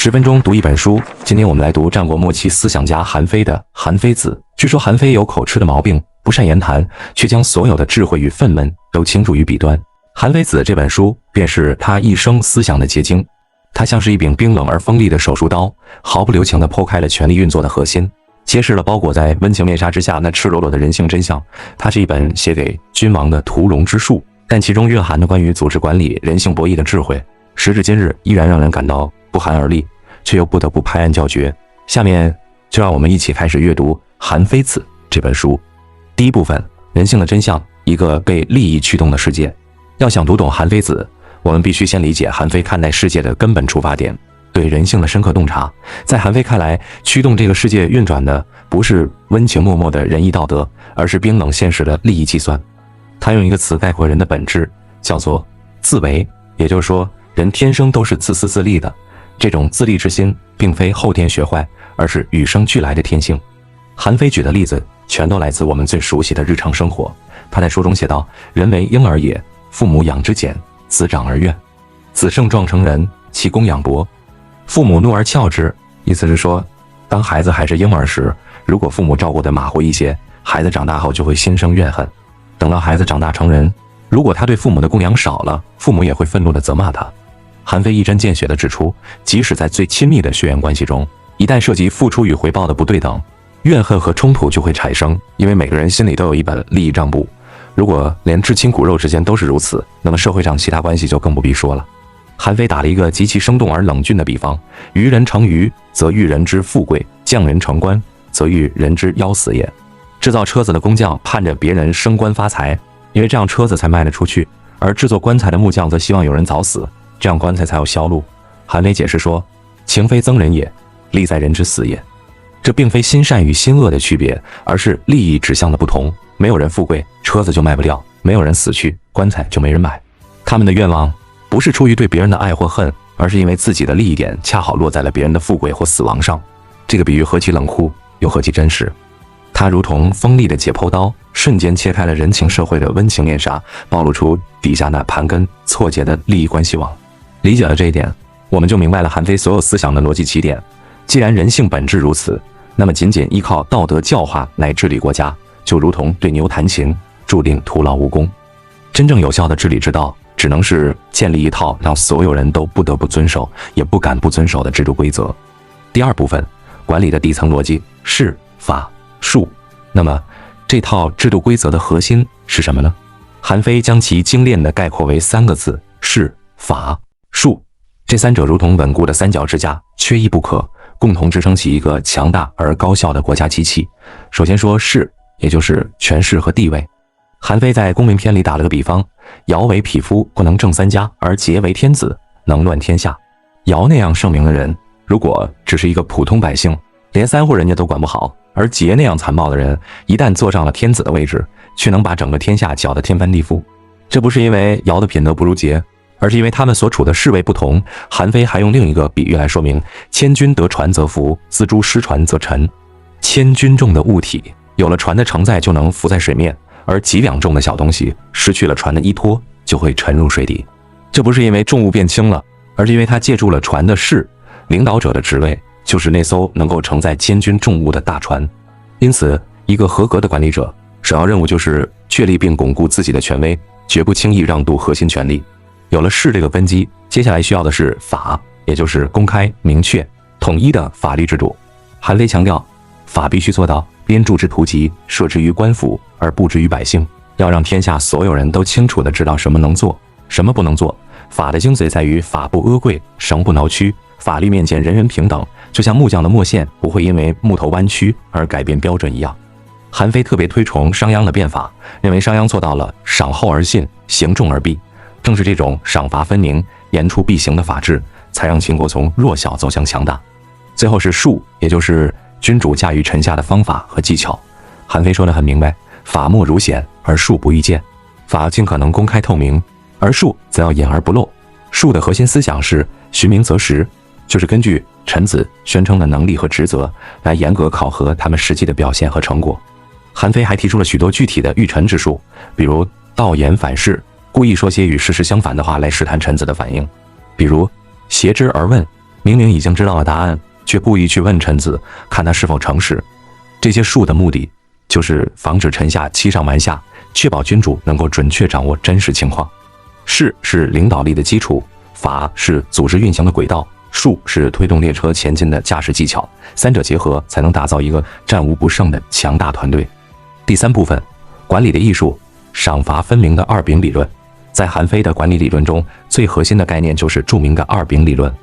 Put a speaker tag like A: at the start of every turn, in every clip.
A: 10分钟读一本书，今天我们来读战国末期思想家韩非的《韩非子》。据说韩非有口吃的毛病，不善言谈，却将所有的智慧与愤懑都倾注于笔端。《韩非子》这本书便是他一生思想的结晶，它像是一柄冰冷而锋利的手术刀，毫不留情地剖开了权力运作的核心，揭示了包裹在温情面纱之下那赤裸裸的人性真相。它是一本写给君王的屠龙之术，但其中蕴含的关于组织管理、人性博弈的智慧，时至今日依然让人感到不寒而栗，却又不得不拍案叫绝。下面就让我们一起开始阅读《韩非子》这本书。第一部分，人性的真相，一个被利益驱动的世界。要想读懂韩非子，我们必须先理解韩非看待世界的根本出发点，对人性的深刻洞察。在韩非看来，驱动这个世界运转的不是温情脉脉的仁义道德，而是冰冷现实的利益计算。他用一个词概括人的本质，叫做自为，也就是说，人天生都是自私自利的。这种自利之心并非后天学坏，而是与生俱来的天性。韩非举的例子全都来自我们最熟悉的日常生活。他在书中写道：人为婴儿也，父母养之简，子长而怨，子盛壮成人，其供养薄，父母怒而翘之。意思是说，当孩子还是婴儿时，如果父母照顾得马虎一些，孩子长大后就会心生怨恨。等到孩子长大成人，如果他对父母的供养少了，父母也会愤怒地责骂他。韩非一针见血地指出，即使在最亲密的血缘关系中，一旦涉及付出与回报的不对等，怨恨和冲突就会产生，因为每个人心里都有一本利益账簿。如果连至亲骨肉之间都是如此，那么社会上其他关系就更不必说了。韩非打了一个极其生动而冷峻的比方：愚人成愚，则欲人之富贵；匠人成官，则欲人之夭死也。制造车子的工匠盼着别人升官发财，因为这样车子才卖得出去；而制作棺材的木匠则希望有人早死，这样棺材才有销路。韩非解释说，情非憎人也，利在人之死也。这并非心善与心恶的区别，而是利益指向的不同。没有人富贵，车子就卖不掉；没有人死去，棺材就没人买。他们的愿望不是出于对别人的爱或恨，而是因为自己的利益点恰好落在了别人的富贵或死亡上。这个比喻何其冷酷，又何其真实。它如同锋利的解剖刀，瞬间切开了人情社会的温情面纱，暴露出底下那盘根错节的利益关系网。理解了这一点，我们就明白了韩非所有思想的逻辑起点。既然人性本质如此，那么仅仅依靠道德教化来治理国家，就如同对牛弹琴，注定徒劳无功。真正有效的治理之道，只能是建立一套让所有人都不得不遵守，也不敢不遵守的制度规则。第二部分，管理的底层逻辑，士、法、术。那么这套制度规则的核心是什么呢？韩非将其精炼地概括为3个字：士、法、术。这三者如同稳固的三角支架，缺一不可，共同支撑起一个强大而高效的国家机器。首先说士，也就是权势和地位。韩非在《公民篇》里打了个比方：尧为匹夫，不能正三家，而桀为天子，能乱天下。尧那样圣明的人，如果只是一个普通百姓，连3户人家都管不好；而桀那样残暴的人，一旦坐上了天子的位置，却能把整个天下搅得天翻地覆。这不是因为尧的品德不如桀，而是因为他们所处的世位不同。韩非还用另一个比喻来说明：千钧得船则浮，锱铢失船则沉。千钧重的物体有了船的承载就能浮在水面，而几两重的小东西失去了船的依托就会沉入水底。这不是因为重物变轻了，而是因为他借助了船的势，领导者的职位就是那艘能够承载千钧重物的大船。因此，一个合格的管理者首要任务就是确立并巩固自己的权威，绝不轻易让渡核心权力。有了势这个根基，接下来需要的是法，也就是公开、明确、统一的法律制度。韩非强调，法必须做到编著之图籍，设之于官府，而布之于百姓，要让天下所有人都清楚地知道什么能做，什么不能做。法的精髓在于法不阿贵，绳不挠曲，法律面前人人平等，就像木匠的墨线不会因为木头弯曲而改变标准一样。韩非特别推崇商鞅的变法，认为商鞅做到了赏厚而信，刑重而弊。正是这种赏罚分明、言出必行的法治，才让秦国从弱小走向强大。最后是术，也就是君主驾驭臣下的方法和技巧。韩非说得很明白，法莫如显，而术不易见。法尽可能公开透明，而术则要隐而不露。术的核心思想是循名择实，就是根据臣子宣称的能力和职责来严格考核他们实际的表现和成果。韩非还提出了许多具体的驭臣之术，比如盗言反事，故意说些与事实相反的话来试探臣子的反应；比如挟之而问，明明已经知道了答案，却故意去问臣子，看他是否诚实。这些术的目的，就是防止臣下欺上瞒下，确保君主能够准确掌握真实情况。势是领导力的基础，法是组织运行的轨道，术是推动列车前进的驾驶技巧，三者结合才能打造一个战无不胜的强大团队。第三部分，管理的艺术，赏罚分明的二柄理论。在韩非的管理理论中，最核心的概念就是著名的二柄理论。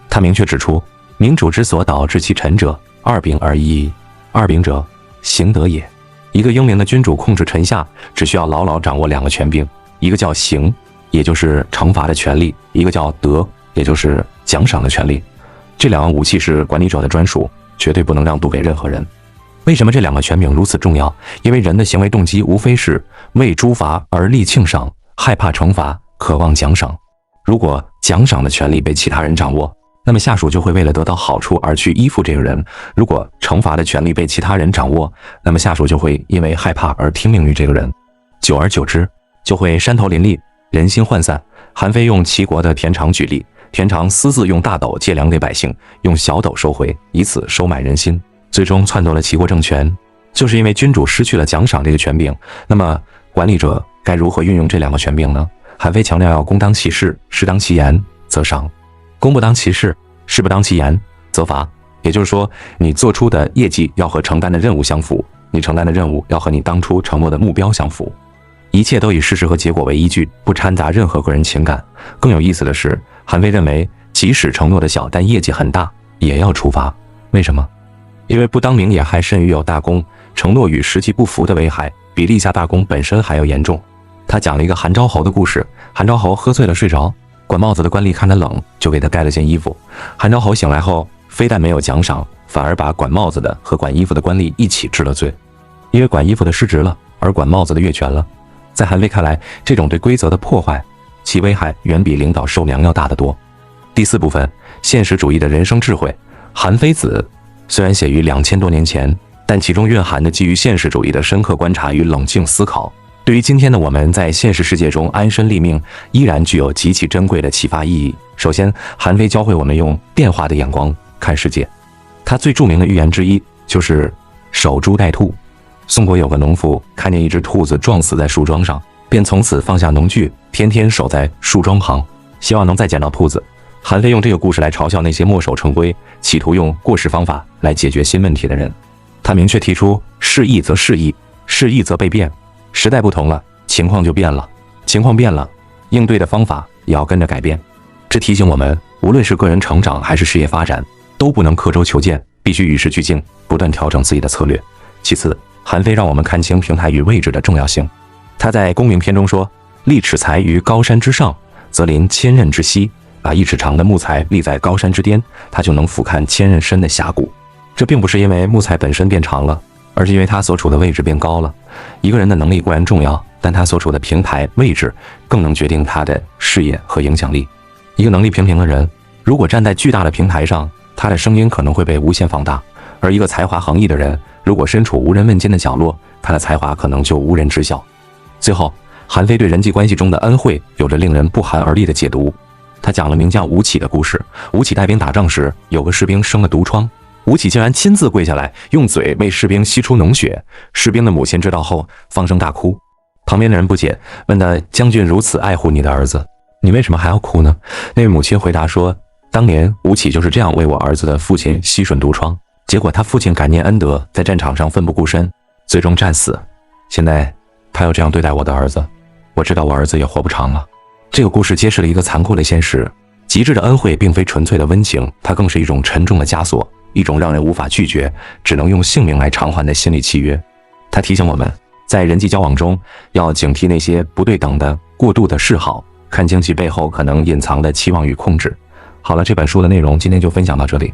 A: 他明确指出，民主之所导致其臣者，二柄而已。二柄者，行德也。一个英明的君主控制臣下，只需要牢牢掌握两个权柄，一个叫刑，也就是惩罚的权利；一个叫德，也就是奖赏的权利。这两样武器是管理者的专属，绝对不能让渡给任何人。为什么这两个权柄如此重要？因为人的行为动机无非是为诛罚而立庆赏，害怕惩罚，渴望奖赏。如果奖赏的权利被其他人掌握，那么下属就会为了得到好处而去依附这个人；如果惩罚的权利被其他人掌握，那么下属就会因为害怕而听命于这个人。久而久之，就会山头林立，人心涣散。韩非用齐国的田常举例，田常私自用大斗借粮给百姓，用小斗收回，以此收买人心，最终篡夺了齐国政权。就是因为君主失去了奖赏这个权柄，那么管理者该如何运用这两个权柄呢？韩非强调要公当其事，事当其言，则赏；公不当其事，事不当其言，则罚。也就是说，你做出的业绩要和承担的任务相符，你承担的任务要和你当初承诺的目标相符。一切都以事实和结果为依据，不掺杂任何个人情感。更有意思的是，韩非认为，即使承诺的小，但业绩很大，也要处罚。为什么？因为不当明也害甚于有大功，承诺与实际不符的危害，比立下大功本身还要严重。他讲了一个韩昭侯的故事。韩昭侯喝醉了睡着，管帽子的官吏看他冷，就给他盖了件衣服。韩昭侯醒来后，非但没有奖赏，反而把管帽子的和管衣服的官吏一起治了罪。因为管衣服的失职了，而管帽子的越权了。在韩非看来，这种对规则的破坏，其危害远比领导授粮要大得多。第四部分，现实主义的人生智慧。韩非子虽然写于2000多年前，但其中蕴含的基于现实主义的深刻观察与冷静思考，对于今天的我们在现实世界中安身立命，依然具有极其珍贵的启发意义。首先，韩非教会我们用变化的眼光看世界。他最著名的寓言之一就是守株待兔。宋国有个农妇看见一只兔子撞死在树桩上，便从此放下农具，天天守在树桩旁，希望能再捡到兔子。韩非用这个故事来嘲笑那些墨守成规，企图用过时方法来解决新问题的人。他明确提出，事易则事易，事易则备变。时代不同了，情况就变了，情况变了，应对的方法也要跟着改变。这提醒我们，无论是个人成长还是事业发展，都不能刻舟求剑，必须与时俱进，不断调整自己的策略。其次，韩非让我们看清平台与位置的重要性。他在《公明篇》中说：“立尺材于高山之上，则临千仞之溪。”把1尺长的木材立在高山之巅，它就能俯瞰千仞深的峡谷。这并不是因为木材本身变长了，而是因为它所处的位置变高了。一个人的能力固然重要，但他所处的平台位置更能决定他的事业和影响力。一个能力平平的人，如果站在巨大的平台上，他的声音可能会被无限放大；而一个才华横溢的人，如果身处无人问津的角落，他的才华可能就无人知晓。最后，韩非对人际关系中的恩惠有着令人不寒而栗的解读。他讲了名将吴起的故事。吴起带兵打仗时，有个士兵生了毒疮，吴起竟然亲自跪下来，用嘴为士兵吸出脓血。士兵的母亲知道后，放声大哭。旁边的人不解，问他：“将军如此爱护你的儿子，你为什么还要哭呢？”那位母亲回答说：“当年吴起就是这样为我儿子的父亲吸吮毒疮，结果他父亲感念恩德，在战场上奋不顾身，最终战死。现在他又这样对待我的儿子，我知道我儿子也活不长了。”这个故事揭示了一个残酷的现实：极致的恩惠并非纯粹的温情，它更是一种沉重的枷锁，一种让人无法拒绝，只能用性命来偿还的心理契约。它提醒我们，在人际交往中要警惕那些不对等的、过度的示好，看清其背后可能隐藏的期望与控制。好了，这本书的内容今天就分享到这里。《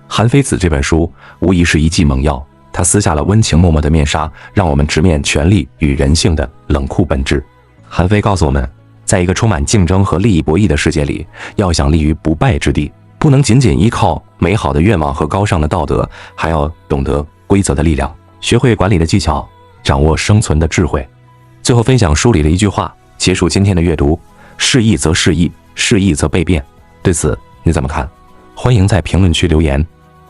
A: 韩非子》这本书无疑是一剂猛药，它撕下了温情脉脉的面纱，让我们直面权力与人性的冷酷本质。韩非告诉我们，在一个充满竞争和利益博弈的世界里，要想立于不败之地，不能仅仅依靠美好的愿望和高尚的道德，还要懂得规则的力量，学会管理的技巧，掌握生存的智慧。最后分享书里的一句话，结束今天的阅读：事易则事易，事易则备变。对此你怎么看？欢迎在评论区留言。